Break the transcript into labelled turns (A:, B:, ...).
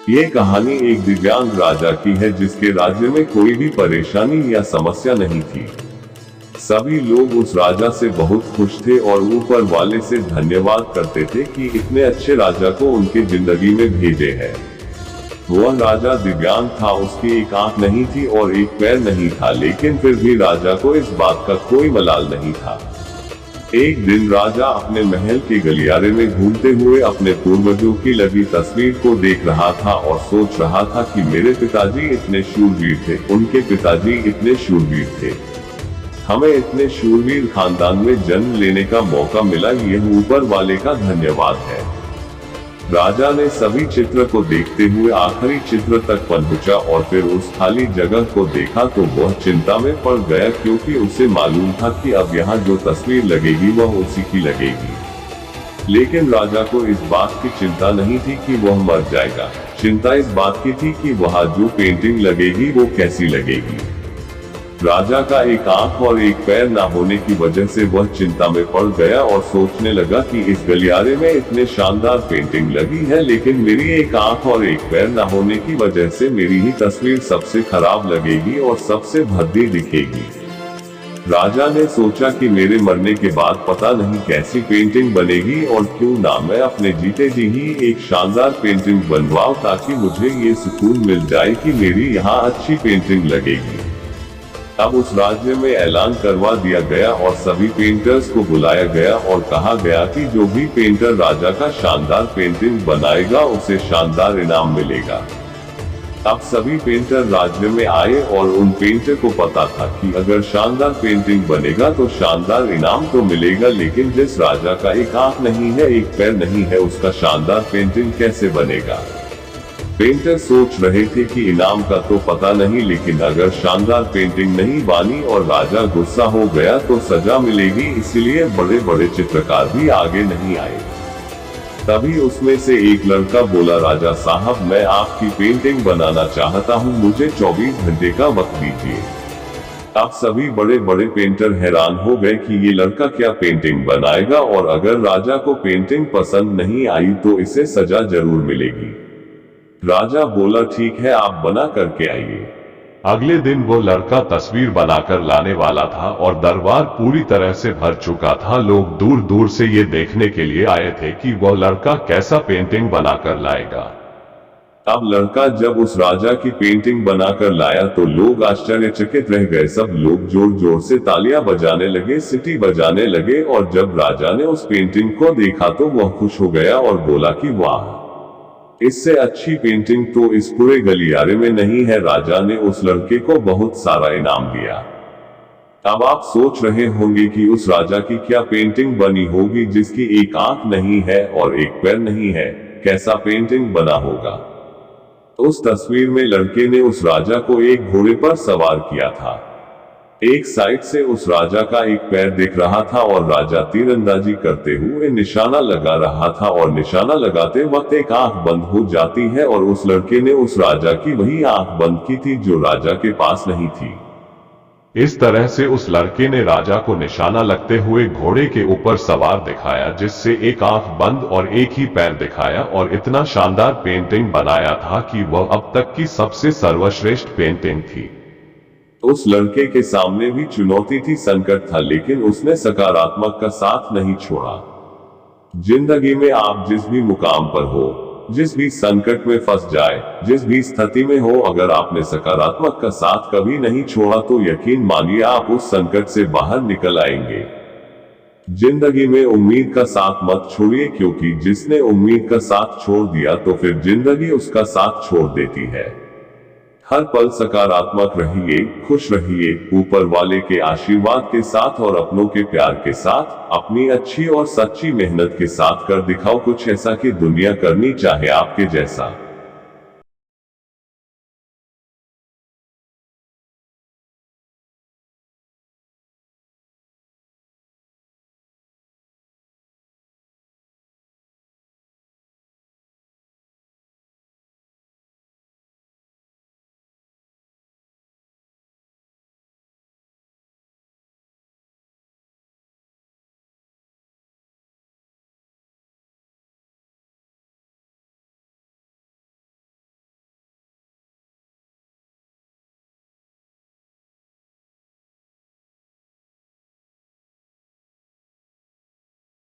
A: ये कहानी एक दिव्यांग राजा की है जिसके राज्य में कोई भी परेशानी या समस्या नहीं थी। सभी लोग उस राजा से बहुत खुश थे और ऊपर वाले से धन्यवाद करते थे कि इतने अच्छे राजा को उनके जिंदगी में भेजे है। वह राजा दिव्यांग था, उसकी एक आंख नहीं थी और एक पैर नहीं था, लेकिन फिर भी राजा को इस बात का कोई मलाल नहीं था। एक दिन राजा अपने महल के गलियारे में घूमते हुए अपने पूर्वजों की लगी तस्वीर को देख रहा था और सोच रहा था कि मेरे पिताजी इतने शूरवीर थे, उनके पिताजी इतने शूरवीर थे, हमें इतने शूरवीर खानदान में जन्म लेने का मौका मिला, यह ऊपर वाले का धन्यवाद है। राजा ने सभी चित्र को देखते हुए आखिरी चित्र तक पहुंचा और फिर उस खाली जगह को देखा तो वह चिंता में पड़ गया, क्योंकि उसे मालूम था कि अब यहाँ जो तस्वीर लगेगी वह उसी की लगेगी। लेकिन राजा को इस बात की चिंता नहीं थी कि वह मर जाएगा, चिंता इस बात की थी कि वहाँ जो पेंटिंग लगेगी वो कैसी लगेगी। राजा का एक आंख और एक पैर न होने की वजह से वह चिंता में पड़ गया और सोचने लगा कि इस गलियारे में इतने शानदार पेंटिंग लगी है, लेकिन मेरी एक आंख और एक पैर न होने की वजह से मेरी ही तस्वीर सबसे खराब लगेगी और सबसे भद्दी दिखेगी। राजा ने सोचा कि मेरे मरने के बाद पता नहीं कैसी पेंटिंग बनेगी और क्यों ना मैं अपने जीते जी ही एक शानदार पेंटिंग बनवाऊं, ताकि मुझे ये सुकून मिल जाए कि मेरी यहाँ अच्छी पेंटिंग लगेगी। अब उस राज्य में ऐलान करवा दिया गया और सभी पेंटर्स को बुलाया गया और कहा गया कि जो भी पेंटर राजा का शानदार पेंटिंग बनाएगा उसे शानदार इनाम मिलेगा। अब सभी पेंटर राज्य में आए और उन पेंटर को पता था कि अगर शानदार पेंटिंग बनेगा तो शानदार इनाम तो मिलेगा, लेकिन जिस राजा का एक आंख नहीं है, एक पैर नहीं है, उसका शानदार पेंटिंग कैसे बनेगा। पेंटर सोच रहे थे कि इनाम का तो पता नहीं, लेकिन अगर शानदार पेंटिंग नहीं बनी और राजा गुस्सा हो गया तो सजा मिलेगी, इसलिए बड़े बड़े चित्रकार भी आगे नहीं आए। तभी उसमें से एक लड़का बोला, राजा साहब मैं आपकी पेंटिंग बनाना चाहता हूँ, मुझे 24 घंटे का वक्त दीजिए। अब सभी बड़े बड़े पेंटर हैरान हो गए कि ये लड़का क्या पेंटिंग बनाएगा, और अगर राजा को पेंटिंग पसंद नहीं आई तो इसे सजा जरूर मिलेगी। राजा बोला, ठीक है आप बना करके आइए।
B: अगले दिन वो लड़का तस्वीर बनाकर लाने वाला था और दरबार पूरी तरह से भर चुका था। लोग दूर दूर से ये देखने के लिए आए थे कि वो लड़का कैसा पेंटिंग बनाकर लाएगा।
A: अब लड़का जब उस राजा की पेंटिंग बनाकर लाया तो लोग आश्चर्यचकित रह गए। सब लोग जोर जोर से तालियां बजाने लगे, सीटी बजाने लगे, और जब राजा ने उस पेंटिंग को देखा तो वह खुश हो गया और बोला कि वाह, इससे अच्छी पेंटिंग तो इस पूरे गलियारे में नहीं है। राजा ने उस लड़के को बहुत सारा इनाम दिया। अब आप सोच रहे होंगे कि उस राजा की क्या पेंटिंग बनी होगी जिसकी एक आंख नहीं है और एक पैर नहीं है, कैसा पेंटिंग बना होगा। उस तस्वीर में लड़के ने उस राजा को एक घोड़े पर सवार किया था। एक साइड से उस राजा का एक पैर दिख रहा था और राजा तीरंदाजी करते हुए निशाना लगा रहा था, और निशाना लगाते वक्त एक आंख बंद हो जाती है, और उस लड़के ने उस राजा की वही आंख बंद की थी जो राजा के पास नहीं थी।
B: इस तरह से उस लड़के ने राजा को निशाना लगते हुए घोड़े के ऊपर सवार दिखाया, जिससे एक आंख बंद और एक ही पैर दिखाया, और इतना शानदार पेंटिंग बनाया था कि वह अब तक की सबसे सर्वश्रेष्ठ पेंटिंग थी।
A: उस लड़के के सामने भी चुनौती थी, संकट था, लेकिन उसने सकारात्मक का साथ नहीं छोड़ा। जिंदगी में आप जिस भी मुकाम पर हो, जिस भी संकट में फंस जाए, जिस भी स्थिति में हो, अगर आपने सकारात्मक का साथ कभी नहीं छोड़ा तो यकीन मानिए आप उस संकट से बाहर निकल आएंगे। जिंदगी में उम्मीद का साथ मत छोड़िए, क्योंकि जिसने उम्मीद का साथ छोड़ दिया तो फिर जिंदगी उसका साथ छोड़ देती है। हर पल सकारात्मक रहिए, खुश रहिए, ऊपर वाले के आशीर्वाद के साथ और अपनों के प्यार के साथ, अपनी अच्छी और सच्ची मेहनत के साथ कर दिखाओ कुछ ऐसा कि दुनिया करनी चाहे आपके जैसा।